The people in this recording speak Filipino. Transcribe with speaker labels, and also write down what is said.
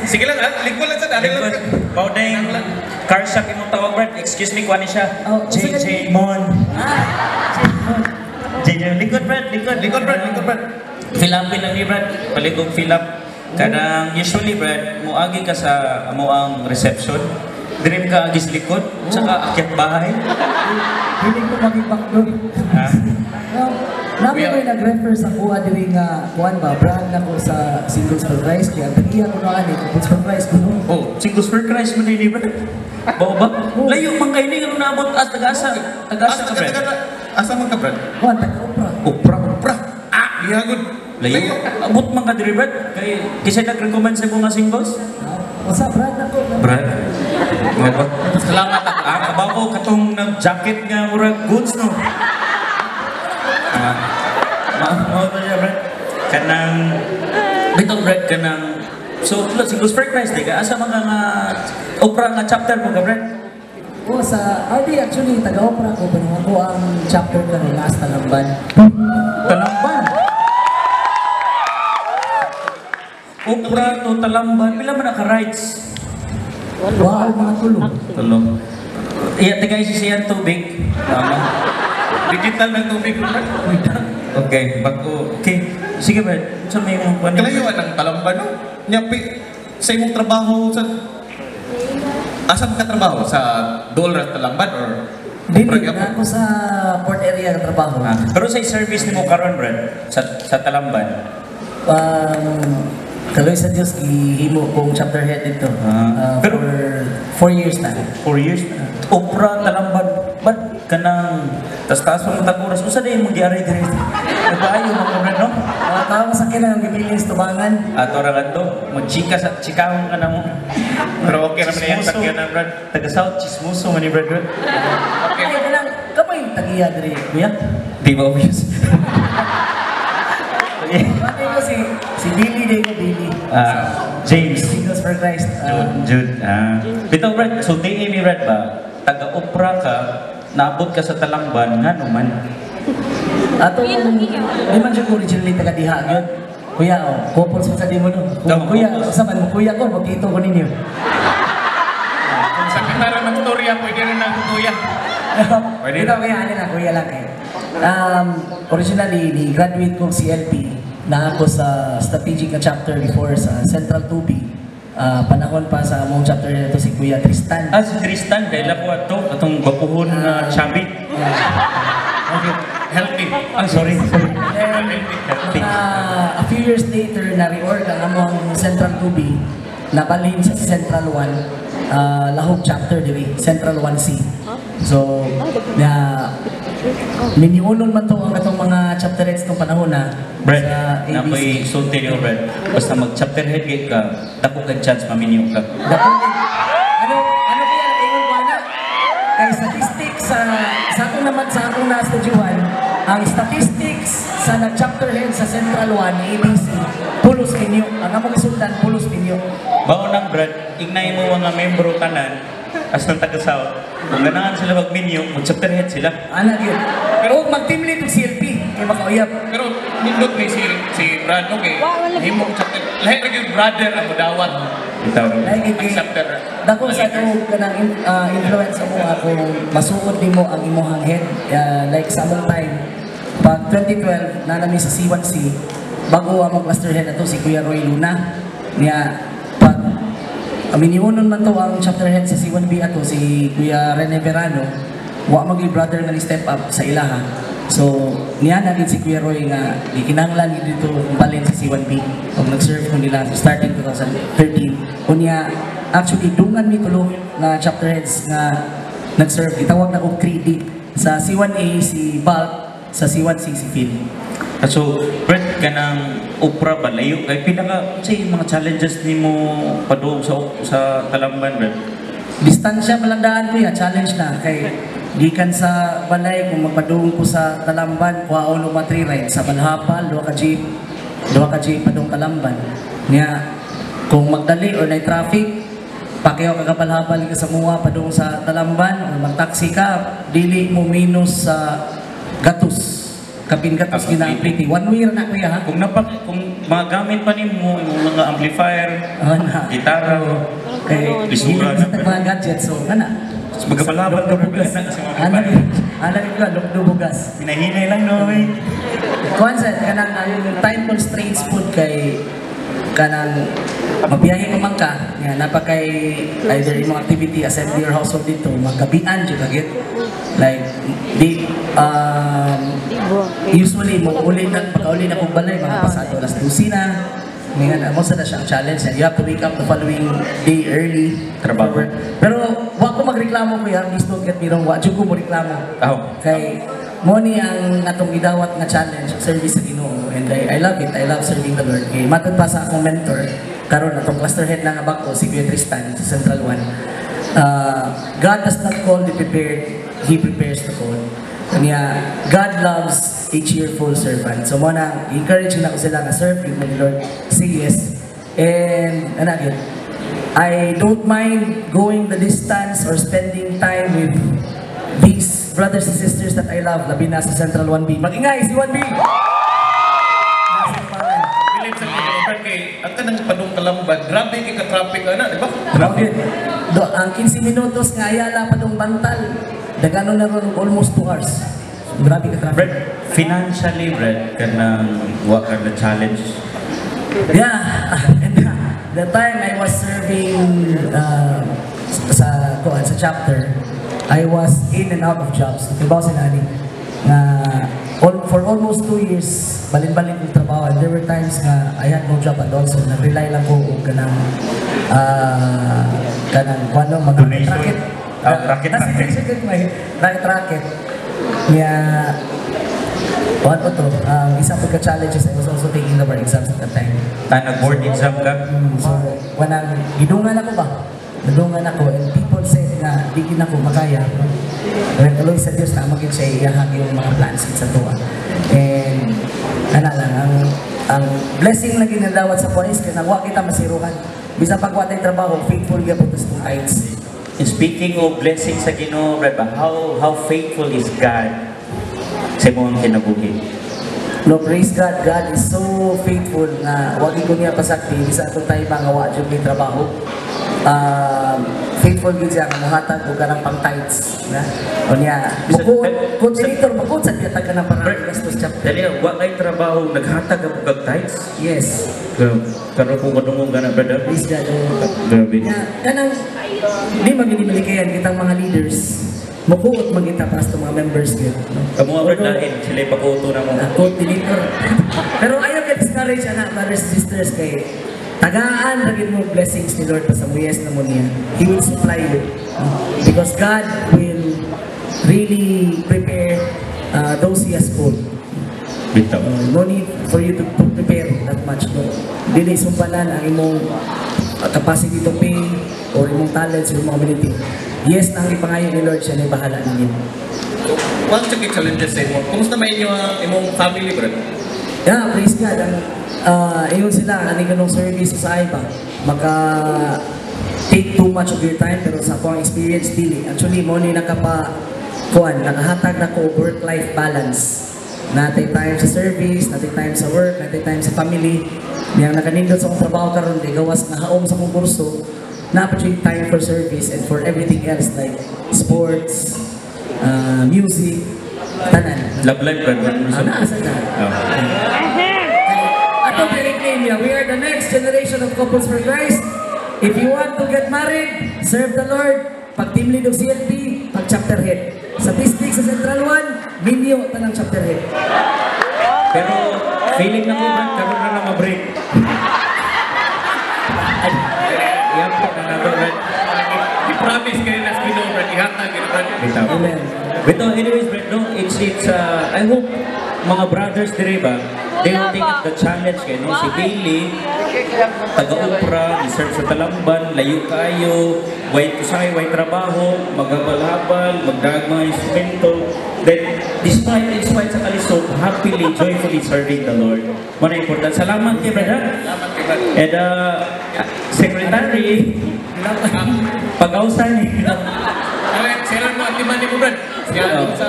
Speaker 1: Sige lang, lingkod lang sa dali lang.
Speaker 2: Baudeng, car shop imong tawag, Brad. Excuse me, kuha ni siya. JJ Mon. JJ, likod, Brad.
Speaker 1: Lingkod, Brad.
Speaker 2: Fill up lang ni Brad. Paligog fill up. Kanang usually, Brad, muagi ka sa amuang reception. Dream ka agis likod, saka akyat bahay.
Speaker 3: Hiling ko mag-backdoor. Namin ko'y nag-refer sa kuha diri nga, kuhan ba, brand na ko sa singles for price, kaya tagiya ko na ani, singles for price ko.
Speaker 2: Oh, singles for Christ mo din, Brad. Bao ba? Layo, mang kayo ni naabot as tagasa. Tagasa ka, Brad.
Speaker 1: Asa man ka, Brad?
Speaker 3: Kuhan, taga-opera.
Speaker 2: Upra.
Speaker 1: Ihagod.
Speaker 2: Layo. Abot man ka diri, Brad. Kasi nag-recommend sa mga singles.
Speaker 3: Wasa, brand na ko.
Speaker 2: Brad. Salamat. Kabago katong nag-jacket nga murag goods, no? Mao to siya, Brad. Kanang bitong, Brad, kanang so, singles for Christ, di ka? Asa mga nga opera nga chapter mo ka, Brad?
Speaker 3: O, sa RD actually, taga-opera ko, pero ako ang chapter ka ng last Talamban.
Speaker 2: Talamban? Opera to Talamban, pila man naka-rights?
Speaker 3: Wow, mga tulong.
Speaker 2: Tulong. Iya, taga isisiyan tubig. Tama.
Speaker 1: Digital ng tubig, Brad.
Speaker 2: Okay, bago. Okay. Sige, Brad. Sa may mga kuwan.
Speaker 1: Kalayuan ng Talamban, no? Nyapi, sa imong trabaho sa... Asan ka trabaho? Sa Dollar Talamban or...
Speaker 3: Dili na ako sa port area ng trabaho.
Speaker 2: Pero sa service ni mo karon, Brad, sa Talamban.
Speaker 3: Kaloy sa Diyos, gihimo kong chapter head dito.
Speaker 2: Pero
Speaker 3: for 4 years na.
Speaker 2: 4 years? Opera, Talamban, ba't ka nang tas-tas mo taguras? Kung saan yung magyari dito? Nagpaayo mo ko, Brad, no?
Speaker 3: Tawag sa akin ang gibilis tubangan.
Speaker 2: Ato ra to, chikahon ka na mo.
Speaker 1: Pero okay naman yan, sakyan na, Brad.
Speaker 2: Taga-South, chismoso man ni Brad.
Speaker 3: Okay, lang, kamay tagiya diri, kuya.
Speaker 2: Di ba obvious?
Speaker 3: Patay ko si Billy din ko, Billy.
Speaker 2: James.
Speaker 3: Singles for Christ.
Speaker 2: Jude. Bitaw, Brad, so tingin ni Brad ba, taga-opera ka, naabot ka sa Talamban, nga naman.
Speaker 3: Ato, di man siya originally taga-diha yun. Kuya, couple sa di mo no. Kuya, saman mo, kuya ko, magkito ko ninyo.
Speaker 1: Kung sa kitara ng storya, pwede rin ng kuya.
Speaker 3: Pwede na, kuya, ano na, kuya lang eh. Originally, ni-graduate kong CLP na ako sa strategic na chapter before sa Central 2B. Panahon pa sa among chapter nito si Kuya Tristan.
Speaker 2: Si Tristan, dahil ako ato, atong bapuhon na chubby.
Speaker 1: Healthy.
Speaker 2: Sorry.
Speaker 3: A few years later, na-reorg ang among Central 2B, nabalhin sa Central 1, lahog chapter diri, Central 1C. So, miniunon man to ang atong mga chapter heads ng panahon na
Speaker 2: Brad,
Speaker 3: sa ABC.
Speaker 2: nakoy sulti niyo, Brad. Basta mag-chapter head gate ka, dako kag chance maminyo ka.
Speaker 3: Ano kaya ingon ko na? Kay statistics sa akong naman sa akong na-studyuhan, ang statistics sa nag-chapter head sa Central 1 ABC, pulos ninyo. Ang among isultan, pulos ninyo.
Speaker 2: Bao nang, Brad, ignay mo mga membro tanan, as ng taga-South. Kung ganahan sila mag-minyo, mag-chapter head sila.
Speaker 3: Anak yun. Pero mag-team lead ng CLP, kaya makauyap.
Speaker 1: Pero nindot ni si Brad, okay. Himong chapter. Lahat rin yung brother ang mudawat.
Speaker 2: Itaw.
Speaker 3: Like,
Speaker 1: Ang chapter.
Speaker 3: dako sa ito kanang influence mo ako masuod nimo ang imong head like sa among time pag 2012 na namin sa C1C bago ang master head ato si Kuya Roy Luna niya pag aminiunon man to ang chapter head sa C1B ato si Kuya Rene Verano wa magi brother nga ni step up sa ilaha so niya naging si Kuya Roy nga gikinahanglan dito balin sa C1B pag nag-serve ko nila starting 2013 unya actually, dungan mi tulo na chapter heads nga nag-serve. Itawag na kong credit. Sa C1A, si Balk. Sa C1C, si Phil.
Speaker 2: So, Brad, ka ng opera ba? Layo, kay pinaka, say, mga challenges ni mo padoong sa Talamban, Brad?
Speaker 3: Distansya palandaan ko ya, challenge na. Kay, gikan sa balay, kung magpadoong ko sa Talamban, kuhaon o matriray. Sa Balhapal, 2 ka jeep padong Talamban. Nga, kung magdali o na traffic, pakiyaw kagapalhabal ka sa muwa padung sa Talamban o magtaksi ka, dili mo minus sa gatos kapin ka tapos gina-pretty. 1 year na kuya ha.
Speaker 2: Kung magamit pa nimo yung mga amplifier,
Speaker 3: Oh, na.
Speaker 2: gitara,
Speaker 3: Kay
Speaker 2: Bisura
Speaker 3: sa
Speaker 2: na.
Speaker 3: mga gadgets so kana.
Speaker 2: magkapalaban ka
Speaker 3: Bugas. Alam ko lukdo bugas.
Speaker 2: Hinahinay lang no eh.
Speaker 3: Kuan sa kanang time constraints food kay kanang mabiyahe ka man ka nga napakay either imong activity assembly or household dito magkabian jud agit like di usually mo uli na pagkauli na kong balay mga pasado alas 12 na mga mo sa na siyang challenge and you have to wake up the following day early
Speaker 2: Trabaho.
Speaker 3: pero wa ko magreklamo kuya please don't get me wrong wa jud ko mo reklamo
Speaker 2: Aho.
Speaker 3: kay mo ni ang atong gidawat nga challenge service sa Ginoo and I love it. I love serving the Lord. Kay matod pa sa akong mentor karon atong cluster head na nga bako si Kuya Tristan sa Central One. God does not call the prepared, He prepares the call. Kanya God loves a cheerful servant. So mo na encourage na ko sila nga serve mo ni Lord. Say yes. And another I don't mind going the distance or spending time with these brothers and sisters that I love, labi na sa Central 1B. Mag-ingay si 1B!
Speaker 1: Bilib sa Pilipinas kay ang kanang padung kalambad, grabe kay ka-traffic ana, di ba?
Speaker 3: Okay. Ang 15 minutos nga ayala pa tong bantal. Dagano na ron almost 2 hours. Grabe ka traffic.
Speaker 2: Brad, financially, Brad, kanang wa ka na challenge.
Speaker 3: Yeah. And the time I was serving sa chapter, I was in and out of jobs. Trabaho si Nani. For almost 2 years, balin-balin kong trabaho. And there were times nga I had no job at all. So nag-rely lang ko og kanang mga
Speaker 2: Donation.
Speaker 3: racket. Racket. Yeah. What po to? Isa po ka-challenges, I was also taking the board exams at that time.
Speaker 2: Nag-board exam ka?
Speaker 3: So, wanang gidungan ako ba? Nadungan ako and people said na di gid ako makaya. Pero tuloy sa Dios na magin siya iyahag yung mga plans sa tuwa. And ana lang ang blessing na ginadawat sa Paris kay nagwa kita masirukan. Bisa pagwa tay trabaho, faithful gyud po sa tithes.
Speaker 2: And speaking of blessings sa Ginoo, Brad, how faithful is God sa imong kinabuhi?
Speaker 3: No, praise God. God is so faithful na wag ko niya pasakti bisa atong tayo mga wa jud may trabaho. Faithful gid siya nga mohatag og kanang pang-tithes na. O niya, coordinator magkod sa tiyatag ka ng pang-gastos chapter.
Speaker 2: Dali, wa kay trabaho, naghatag ang kag tithes.
Speaker 3: Yes.
Speaker 2: Karon kung kadungong ka na, brother.
Speaker 3: Praise God.
Speaker 2: Grabe.
Speaker 3: Kanang di maginibilikayan kitang mga leaders. Mukuot magita para sa mga members gid.
Speaker 2: Kamu nga, Brad, lain. Sila ipakuto na mo.
Speaker 3: Coordinator. Pero ayaw ka discourage anak, brothers and sisters kay tagaan lagi mo blessings ni Lord sa muyes na mo niya. He will supply you. Because God will really prepare those He has called.
Speaker 2: Bitaw.
Speaker 3: No need for you to prepare that much. No? Dili sumpalan ang imong capacity to pay or imong talents or imong ability. Yes, nang ipangayo ni Lord siya na bahala ninyo.
Speaker 1: What's the challenges sa imo? Kumusta may inyo ang imong family, bro?
Speaker 3: Yeah, praise God. Ayun sila, ani ganong service sa iba. Take too much of your time, pero sa akong experience, dili. Actually, mo ni nakahatag na ko work-life balance. Natay time sa service, natay time sa work, natay time sa family. Yang nakanindot sa akong trabaho karon, di gawas na haom sa akong kurso, na-opportunity time for service and for everything else like sports, music, tanan.
Speaker 2: Love life, Brad.
Speaker 3: Asa na? Ato nickname niya, we are the next generation of couples for Christ. If you want to get married, serve the Lord. Pag team lead of CLP, pag chapter head. Sa district sa Central 1, minyo tanang chapter head.
Speaker 2: Pero, feeling na ko, Brad, karoon na lang ma-break. Yan po na nga, Brad.
Speaker 1: I-promise kayo na sa Ginoo, bro. Ihatag kayo, bro.
Speaker 2: Bitaw.
Speaker 3: Amen.
Speaker 2: But no, anyways, Brad, no, it's, I hope mga brothers dire ba, they will take up the challenge kay no? Si Bailey, taga-upra, research sa Talamban, layo kayo, white kusay, white trabaho, maghabal-habal, magdagmay, instrumento. Then, despite sa kalisod, happily, joyfully serving the Lord. Muna important. Salamat kay Brad.
Speaker 1: Salamat kay bro.
Speaker 2: And, Secretary, pag-ausan
Speaker 1: Okay, share mo ang timan ni mo, bro. Siya, sa